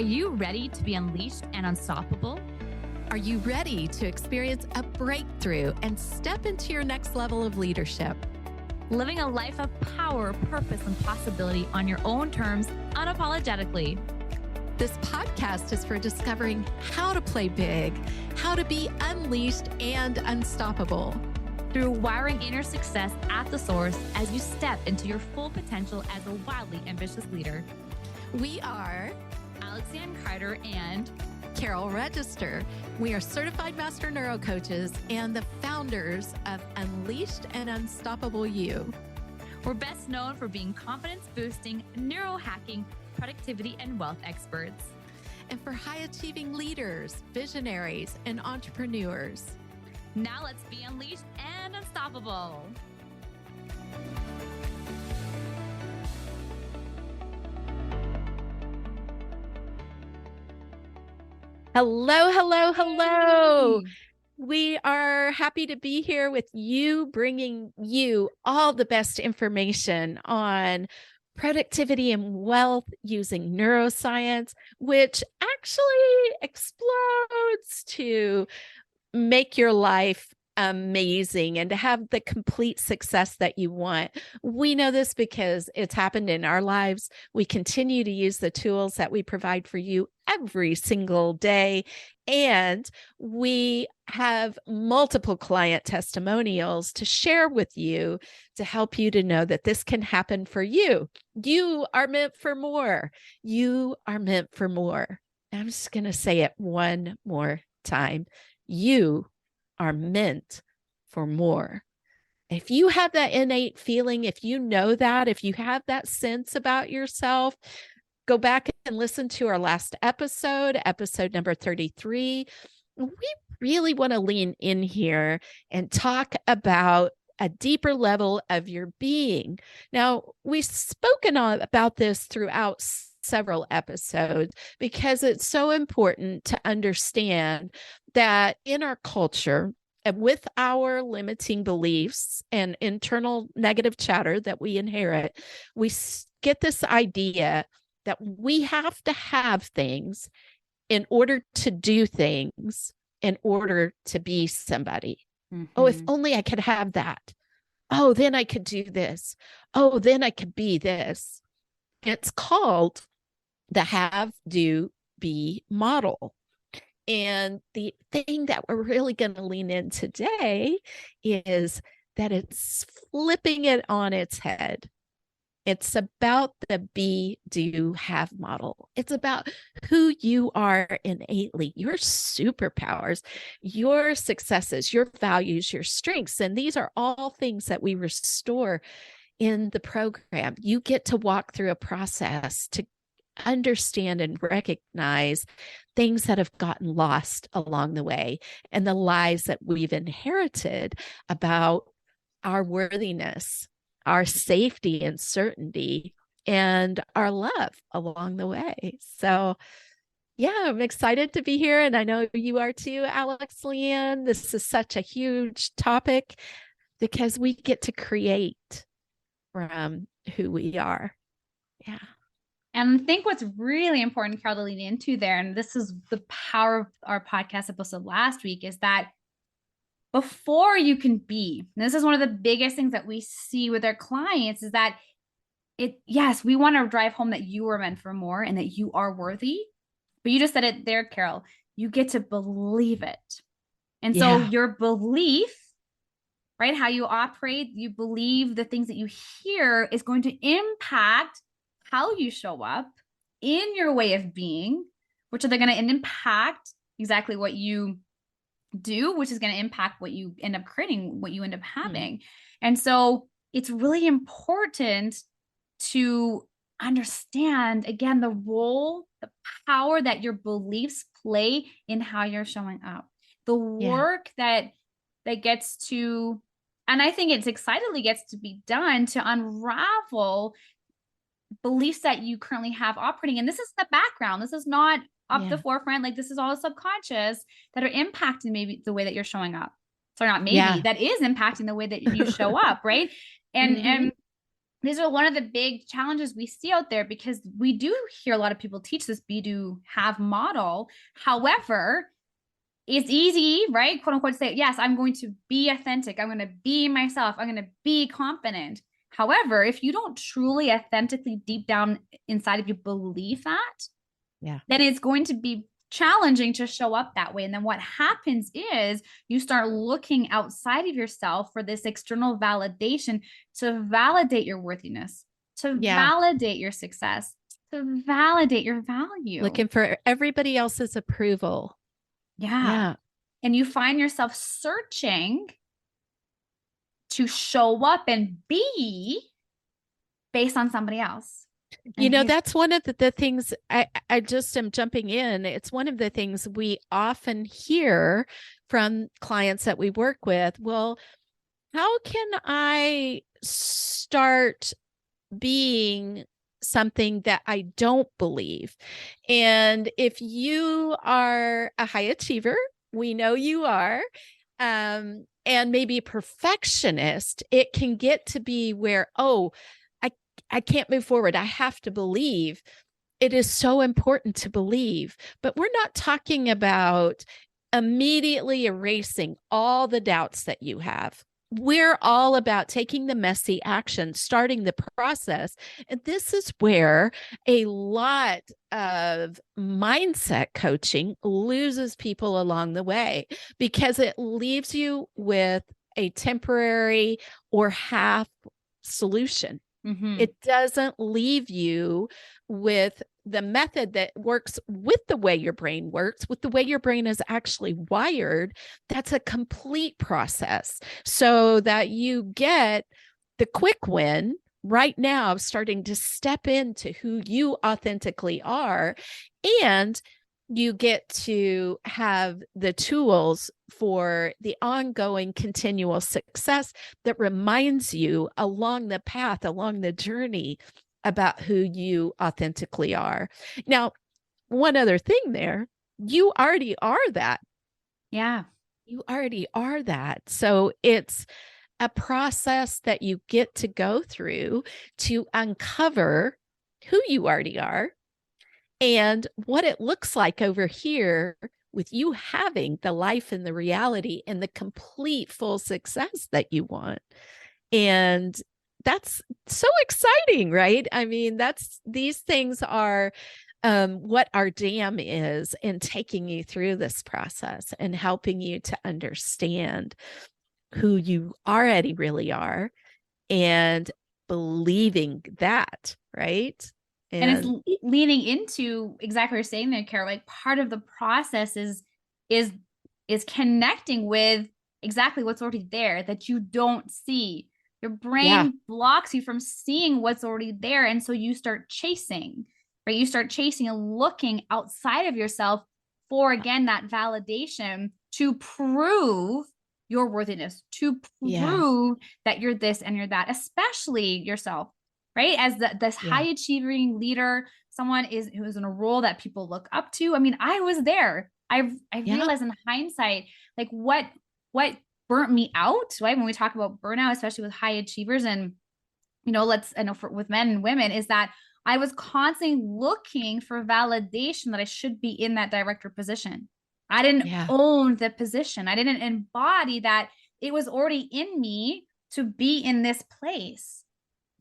you ready to be unleashed and unstoppable? Are you ready to experience a breakthrough and step into your next level of leadership? Living a life of power, purpose, and possibility on your own terms, unapologetically. This podcast is for discovering how to play big, how to be unleashed and unstoppable. Through wiring inner success at the source as you step into your full potential as a wildly ambitious leader. We are Lianne Carter and Carol Register. We are certified Master Neurocoaches and the founders of Unleashed and Unstoppable You. We're best known for being confidence-boosting, neurohacking, productivity, and wealth experts. And for high-achieving leaders, visionaries, and entrepreneurs. Now let's be unleashed and unstoppable. Hello, hello, hello. Hey. We are happy to be here with you, bringing you all the best information on productivity and wealth using neuroscience, which actually explodes to make your life amazing and to have the complete success that you want. We know this because it's happened in our lives. We continue to use the tools that we provide for you every single day. And we have multiple client testimonials to share with you to help you to know that this can happen for you. You are meant for more. You are meant for more. I'm just going to say it one more time. You are meant for more. If you have that innate feeling, if you know that, if you have that sense about yourself, go back and listen to our last episode number 33. We really want to lean in here and talk about a deeper level of your being. Now, we've spoken about this throughout several episodes because it's so important to understand that in our culture and with our limiting beliefs and internal negative chatter that we inherit, we get this idea that we have to have things in order to do things, in order to be somebody. Mm-hmm. Oh, if only I could have that. Oh, then I could do this. Oh, then I could be this. It's called the have, do, be model. And the thing that we're really going to lean in today is that it's flipping it on its head. It's about the be, do, have model. It's about who you are innately, your superpowers, your successes, your values, your strengths. And these are all things that we restore in the program. You get to walk through a process to understand and recognize things that have gotten lost along the way and the lies that we've inherited about our worthiness, our safety and certainty, and our love along the way. So yeah, I'm excited to be here. And I know you are too, Lianne. This is such a huge topic because we get to create from who we are. Yeah. And I think what's really important, Carol, to lean into there, and this is the power of our podcast episode last week, is that before you can be, and this is one of the biggest things that we see with our clients, is that yes, we want to drive home that you are meant for more and that you are worthy. But you just said it there, Carol, you get to believe it. And so your belief, right, how you operate, you believe the things that you hear is going to impact how you show up in your way of being, which are going to impact exactly what you do, which is going to impact what you end up creating, what you end up having. And so it's really important to understand, again, the role, the power that your beliefs play in how you're showing up, the work that gets to, and I think it's excitedly gets to be done to unravel beliefs that you currently have operating. And this is the background. This is not up the forefront. Like, this is all subconscious that are impacting maybe the way that you're showing up. Sorry, not maybe, that is impacting the way that you show up. Right. And these are one of the big challenges we see out there, because we do hear a lot of people teach this be, do, have model. However, it's easy, right? Quote unquote, to say, yes, I'm going to be authentic. I'm going to be myself. I'm going to be confident. However, if you don't truly authentically deep down inside of you believe that, then it's going to be challenging to show up that way. And then what happens is you start looking outside of yourself for this external validation to validate your worthiness, to validate your success, to validate your value. Looking for everybody else's approval. Yeah. And you find yourself searching to show up and be based on somebody else. You know, that's one of the things I just am jumping in. It's one of the things we often hear from clients that we work with. Well, how can I start being something that I don't believe? And if you are a high achiever, we know you are, and maybe a perfectionist, it can get to be where, I can't move forward. I have to believe. It is so important to believe, but we're not talking about immediately erasing all the doubts that you have. We're all about taking the messy action, starting the process. And this is where a lot of mindset coaching loses people along the way, because it leaves you with a temporary or half solution. It doesn't leave you with the method that works with the way your brain works, with the way your brain is actually wired. That's a complete process, so that you get the quick win right now of starting to step into who you authentically are. And you get to have the tools for the ongoing continual success that reminds you along the path, along the journey, about who you authentically are. Now, one other thing there, you already are that. Yeah. You already are that. So it's a process that you get to go through to uncover who you already are and what it looks like over here with you having the life and the reality and the complete full success that you want. And that's so exciting, right? I mean, these things are what our dam is in taking you through this process and helping you to understand who you already really are and believing that, right? And it's leaning into exactly what you're saying there, Carol. Like, part of the process is connecting with exactly what's already there that you don't see. Your brain blocks you from seeing what's already there. And so you start chasing, right? You start chasing and looking outside of yourself for, again, that validation to prove your worthiness, to prove that you're this and you're that, especially yourself. Right? As this high achieving leader, someone who is in a role that people look up to. I mean, I was there. I realized in hindsight, like what burnt me out, right? When we talk about burnout, especially with high achievers, and, you know, with men and women, is that I was constantly looking for validation that I should be in that director position. I didn't own the position. I didn't embody that it was already in me to be in this place.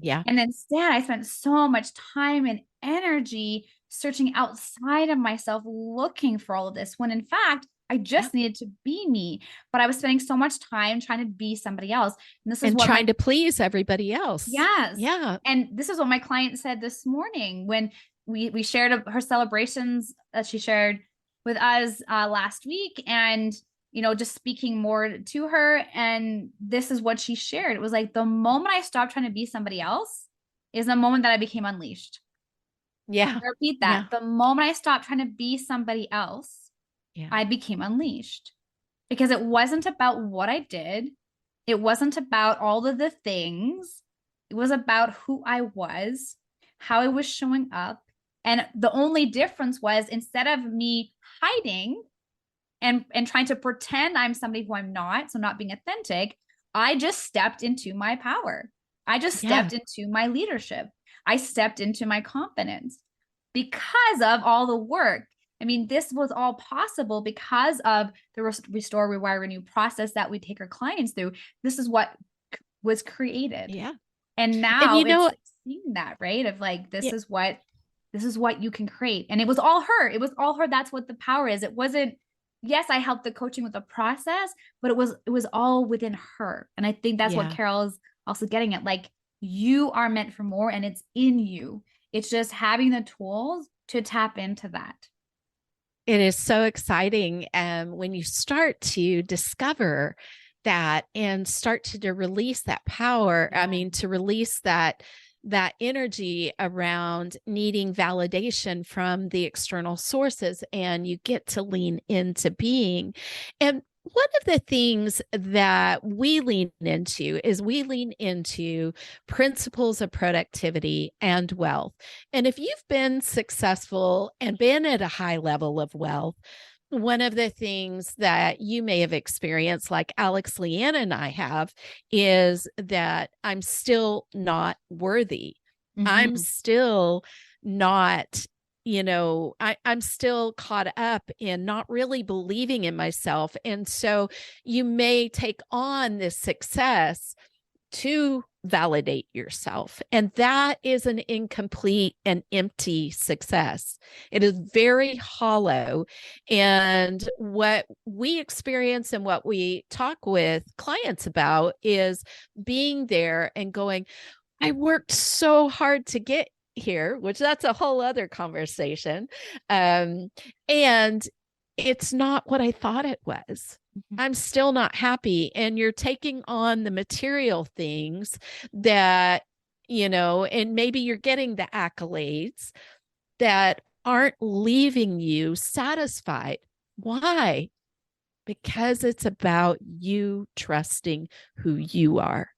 Yeah. And instead, I spent so much time and energy searching outside of myself, looking for all of this, when in fact, I just needed to be me. But I was spending so much time trying to be somebody else. And this is what trying to please everybody else. Yes. Yeah. And this is what my client said this morning when we shared her celebrations that she shared with us last week. And you know, just speaking more to her. And this is what she shared. It was like, the moment I stopped trying to be somebody else is the moment that I became unleashed. Yeah. I repeat that. The moment I stopped trying to be somebody else, I became unleashed, because it wasn't about what I did. It wasn't about all of the things. It was about who I was, how I was showing up. And the only difference was, instead of me hiding and trying to pretend I'm somebody who I'm not, so not being authentic, I just stepped into my power. I just Yeah. stepped into my leadership. I stepped into my confidence because of all the work. I mean, this was all possible because of the restore, rewire, renew process that we take our clients through. This is what was created. Yeah. And And now you know, it's seeing that, right? Of like, yeah, this is what you can create. And it was all her. It was all her. That's what the power is. It wasn't, yes, I helped the coaching with the process, but it was all within her. And I think that's what yeah. Carol's also getting at. Like, you are meant for more and it's in you. It's just having the tools to tap into that. It is so exciting when you start to discover that and start to release that power. Yeah. I mean, to release that energy around needing validation from the external sources, and you get to lean into being. And one of the things that we lean into is we lean into principles of productivity and wealth. And if you've been successful and been at a high level of wealth, one of the things that you may have experienced, like Alex, Lianne, and I have, is that I'm still not worthy. I'm still not, I'm still caught up in not really believing in myself. And so you may take on this success to validate yourself. And that is an incomplete and empty success. It is very hollow. And what we experience and what we talk with clients about is being there and going, I worked so hard to get here, which that's a whole other conversation. And it's not what I thought it was. I'm still not happy. And you're taking on the material things that, and maybe you're getting the accolades that aren't leaving you satisfied. Why? Because it's about you trusting who you are.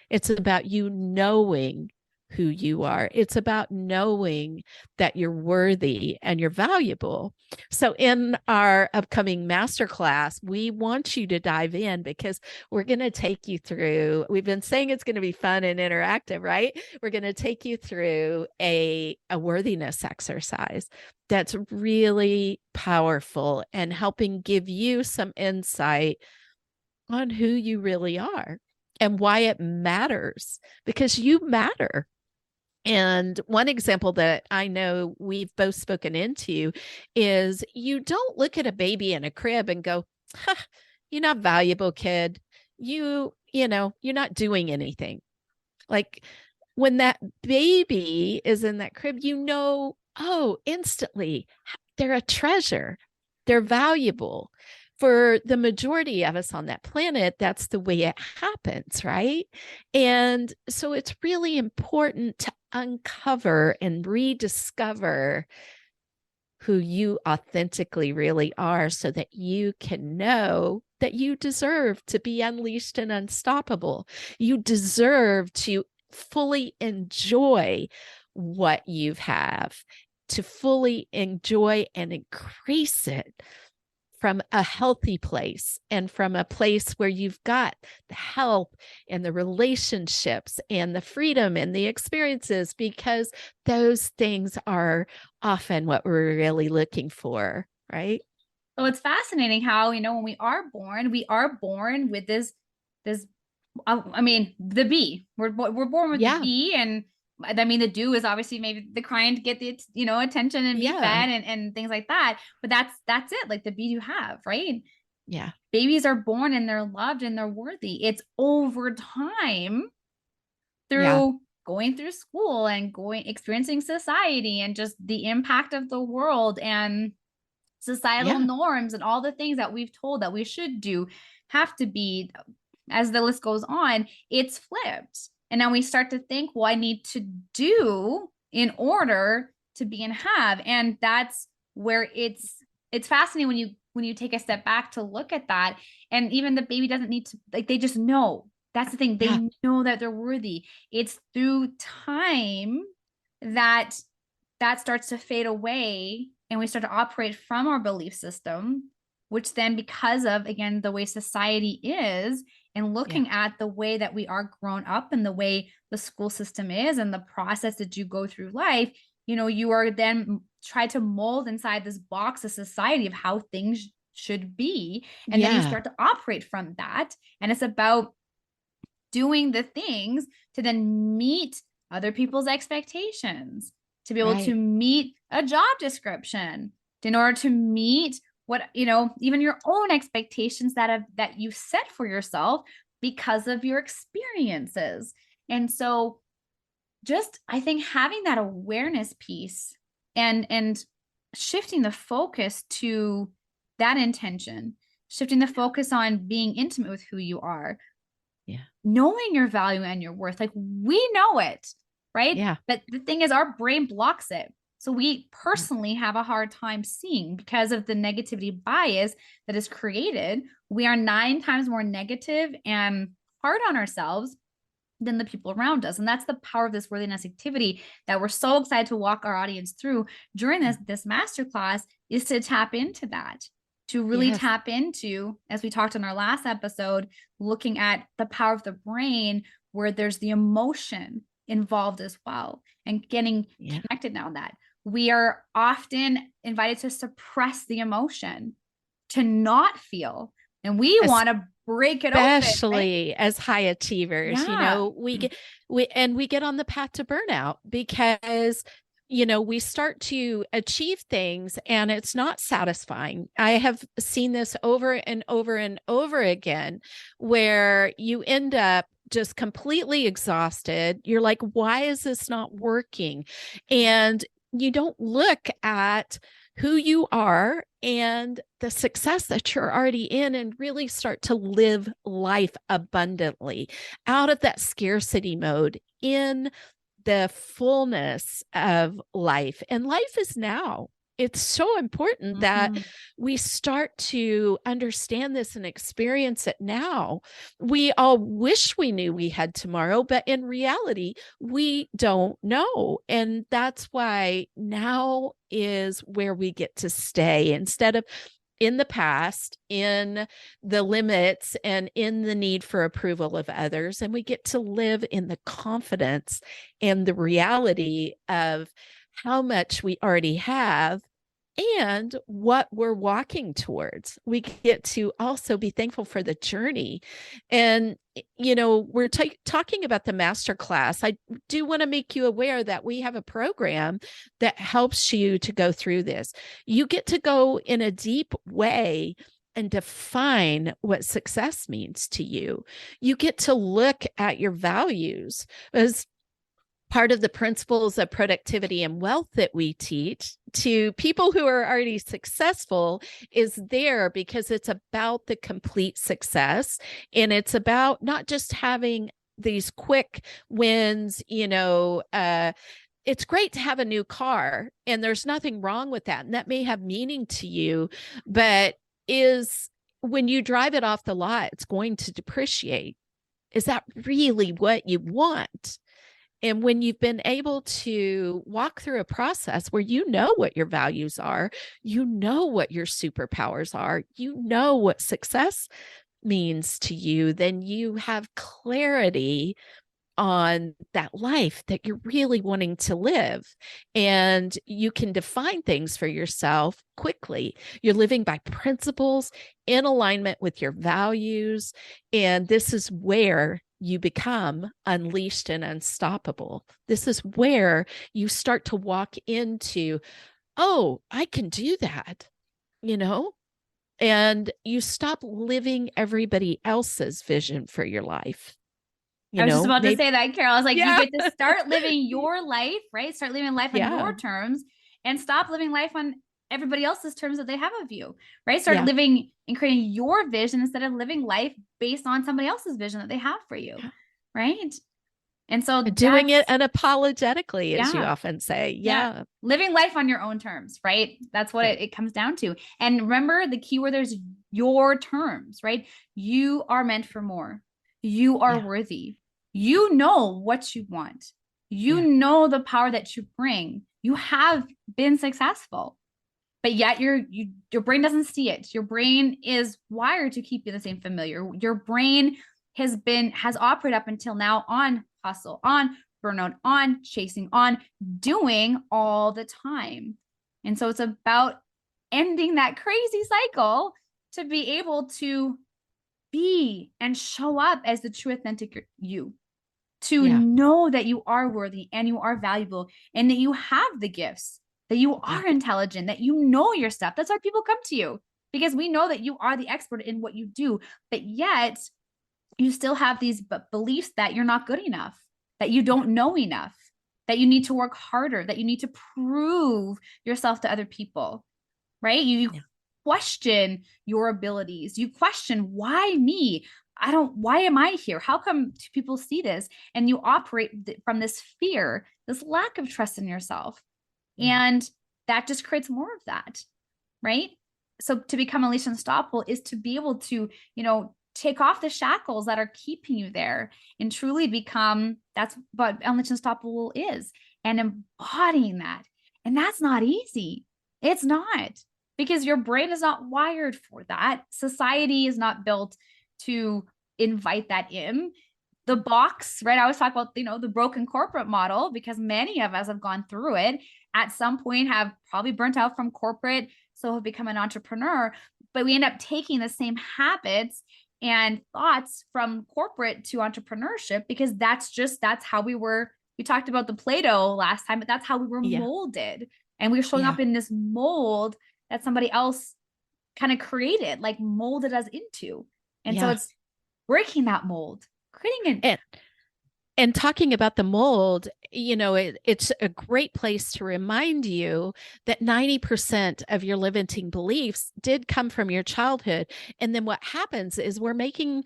It's about you knowing who you are. It's about knowing that you're worthy and you're valuable. So in our upcoming masterclass, we want you to dive in because we're going to take you through, we've been saying it's going to be fun and interactive, right? We're going to take you through a worthiness exercise that's really powerful and helping give you some insight on who you really are and why it matters, because you matter. And one example that I know we've both spoken into is you don't look at a baby in a crib and go, you're not valuable, kid. You're not doing anything. Like when that baby is in that crib, instantly they're a treasure. They're valuable. For the majority of us on that planet, that's the way it happens, right? And so it's really important to uncover and rediscover who you authentically really are so that you can know that you deserve to be unleashed and unstoppable. You deserve to fully enjoy what you have, to fully enjoy and increase it from a healthy place and from a place where you've got the health and the relationships and the freedom and the experiences, because those things are often what we're really looking for, right? So it's fascinating how, when we are born with this, the bee, we're born with the bee. And I mean, the do is obviously maybe the crying to get the, attention and be fed and things like that. But that's it. Like the bee you have, right? Yeah. Babies are born and they're loved and they're worthy. It's over time through going through school and experiencing society and just the impact of the world and societal norms and all the things that we've told that we should do, have to be, as the list goes on, it's flipped. And now we start to think, well, I need to do in order to be and have. And that's where it's fascinating when you take a step back to look at that. And even the baby doesn't need to, like, they just know. That's the thing. They know that they're worthy. It's through time that starts to fade away and we start to operate from our belief system, which then, because of, again, the way society is, and looking at the way that we are grown up and the way the school system is and the process that you go through life, you know, you are then try to mold inside this box of society of how things should be. And then you start to operate from that. And it's about doing the things to then meet other people's expectations, to be able to meet a job description, in order to meet what, you know, even your own expectations that you set for yourself because of your experiences. And so just, I think having that awareness piece and shifting the focus to that intention, shifting the focus on being intimate with who you are, knowing your value and your worth. Like, we know it, right? Yeah. But the thing is, our brain blocks it. So we personally have a hard time seeing, because of the negativity bias that is created. We are 9 times more negative and hard on ourselves than the people around us. And that's the power of this worthiness activity that we're so excited to walk our audience through during this masterclass, is to tap into that, to really tap into, as we talked in our last episode, looking at the power of the brain, where there's the emotion involved as well, and getting connected now that we are often invited to suppress the emotion, to not feel. And we want to break it open, especially as high achievers. You know, we get on the path to burnout because, you know, we start to achieve things and it's not satisfying. I have seen this over and over and over again, where you end up just completely exhausted. You're like, why is this not working? And you don't look at who you are and the success that you're already in, and really start to live life abundantly out of that scarcity mode, in the fullness of life. And life is now. It's so important that we start to understand this and experience it now. We all wish we knew we had tomorrow, but in reality, we don't know. And that's why now is where we get to stay, instead of in the past, in the limits and in the need for approval of others. And we get to live in the confidence and the reality of how much we already have and what we're walking towards. We get to also be thankful for the journey. And, you know, we're talking about the master class. I do want to make you aware that we have a program that helps you to go through this. You get to go in a deep way and define what success means to you. You get to look at your values, as part of the principles of productivity and wealth that we teach to people who are already successful is there because it's about the complete success. And it's about not just having these quick wins, you know, it's great to have a new car, and there's nothing wrong with that. And that may have meaning to you, but when you drive it off the lot, it's going to depreciate. Is that really what you want? And when you've been able to walk through a process where you know what your values are, you know what your superpowers are, you know what success means to you, then you have clarity on that life that you're really wanting to live. And you can define things for yourself quickly. You're living by principles in alignment with your values. And this is where you become unleashed and unstoppable. This is where you start to walk into, oh, I can do that, you know? And you stop living everybody else's vision for your life. I was just about to say that, Carol. I was like, you get to start living your life, right? Start living life on your terms, and stop living life on everybody else's terms that they have of you, right? Start living and creating your vision instead of living life based on somebody else's vision that they have for you, right? And so doing it unapologetically, as you often say. Living life on your own terms, right? That's what it comes down to. And remember, the key word there is your terms, right? You are meant for more. You are worthy. You know what you want. You know the power that you bring. You have been successful, but yet your brain doesn't see it. Your brain is wired to keep you the same familiar. Your brain has operated up until now on hustle, on burnout, on chasing, on doing all the time. And so it's about ending that crazy cycle to be able to be and show up as the true authentic you, to know that you are worthy and you are valuable and that you have the gifts, that you are intelligent, that you know your stuff. That's why people come to you, because we know that you are the expert in what you do, but yet you still have these beliefs that you're not good enough, that you don't know enough, that you need to work harder, that you need to prove yourself to other people, right? You question your abilities. You question, why me? Why am I here? How come people see this? And you operate from this fear, this lack of trust in yourself. And that just creates more of that, right? So to become Unleashed Unstoppable is to be able to, take off the shackles that are keeping you there and truly become, that's what Unleashed Unstoppable is, and embodying that. And that's not easy. It's not, because your brain is not wired for that. Society is not built to invite that in. The box, right? I always talk about, the broken corporate model, because many of us have gone through it at some point, have probably burnt out from corporate, so have become an entrepreneur, but we end up taking the same habits and thoughts from corporate to entrepreneurship, because that's how we were. We talked about the Play-Doh last time, but that's how we were molded. And we were showing up in this mold that somebody else kind of created, like molded us into. And so it's breaking that mold, creating it. And talking about the mold, it's a great place to remind you that 90% of your limiting beliefs did come from your childhood. And then what happens is we're making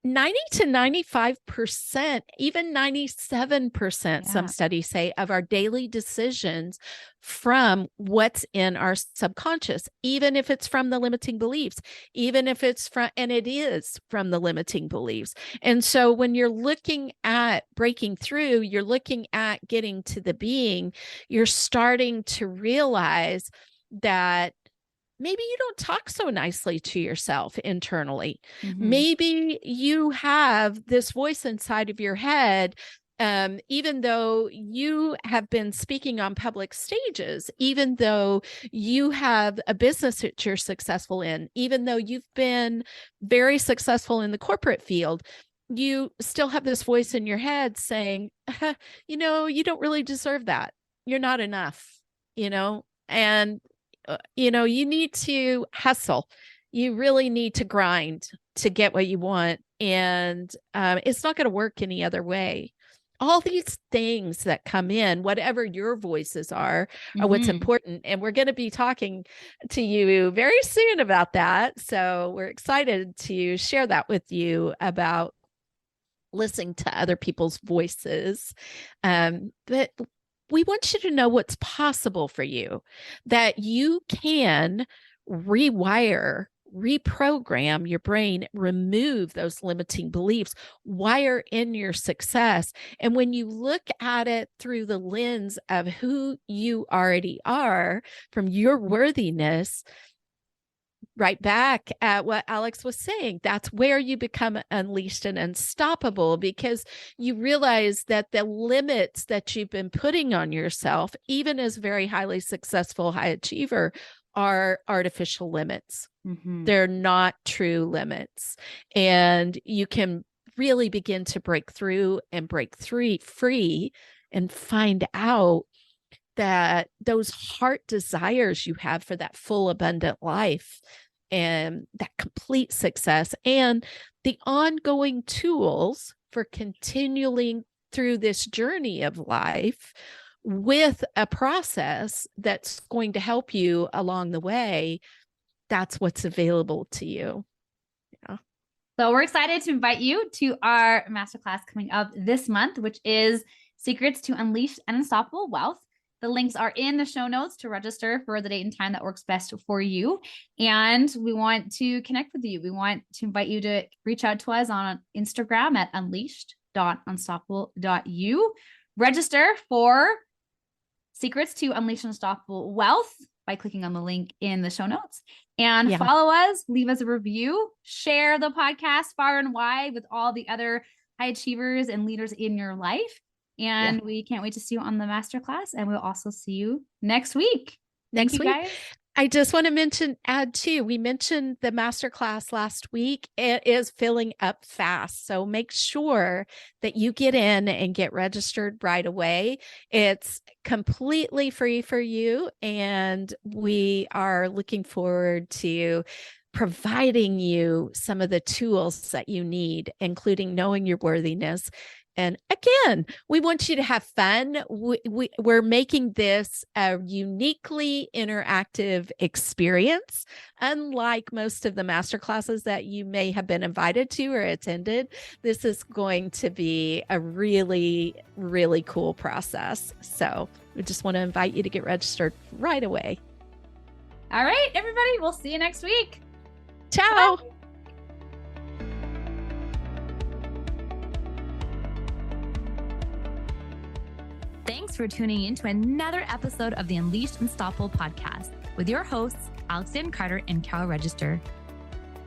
90 to 95%, even 97%, some studies say, of our daily decisions from what's in our subconscious, even if it's from the limiting beliefs, even if it's from, and it is from the limiting beliefs. And so when you're looking at breaking through, you're looking at getting to the being, you're starting to realize that maybe you don't talk so nicely to yourself internally. Maybe you have this voice inside of your head, even though you have been speaking on public stages, even though you have a business that you're successful in, even though you've been very successful in the corporate field, you still have this voice in your head saying, you don't really deserve that. You're not enough, and you need to hustle. You really need to grind to get what you want. And it's not going to work any other way. All these things that come in, whatever your voices are what's important. And we're going to be talking to you very soon about that. So we're excited to share that with you about listening to other people's voices. But we want you to know what's possible for you, that you can rewire, reprogram your brain, remove those limiting beliefs, wire in your success. And when you look at it through the lens of who you already are, from your worthiness, right back at what Alex was saying, that's where you become unleashed and unstoppable, because you realize that the limits that you've been putting on yourself, even as very highly successful high achiever, are artificial limits. They're not true limits. And you can really begin to break through and break free and find out that those heart desires you have for that full abundant life and that complete success, and the ongoing tools for continuing through this journey of life with a process that's going to help you along the way, that's what's available to you. So we're excited to invite you to our masterclass coming up this month, which is Secrets to Unleash and Unstoppable Wealth. The links are in the show notes to register for the date and time that works best for you. And we want to connect with you. We want to invite you to reach out to us on Instagram at unleashed.unstoppable.you. Register for Secrets to Unleash Unstoppable Wealth. by clicking on the link in the show notes. And Yeah. follow us, leave us a review, share the podcast far and wide with all the other high achievers and leaders in your life. And we can't wait to see you on the masterclass. And we'll also see you next week. Thank you, guys. I just want to add too, we mentioned the masterclass last week. It is filling up fast. So make sure that you get in and get registered right away. It's completely free for you. And we are looking forward to providing you some of the tools that you need, including knowing your worthiness. And again, we want you to have fun. We're making this a uniquely interactive experience. Unlike most of the masterclasses that you may have been invited to or attended, this is going to be a really, really cool process. So we just want to invite you to get registered right away. All right, everybody, we'll see you next week. Ciao. Bye. Thanks for tuning in to another episode of the Unleashed Unstoppable podcast with your hosts, Alexander Carter and Carol Register.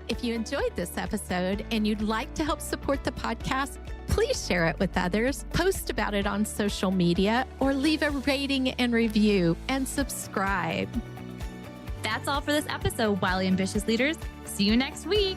If you enjoyed this episode and you'd like to help support the podcast, please share it with others, post about it on social media, or leave a rating and review and subscribe. That's all for this episode, Wildly Ambitious Leaders. See you next week.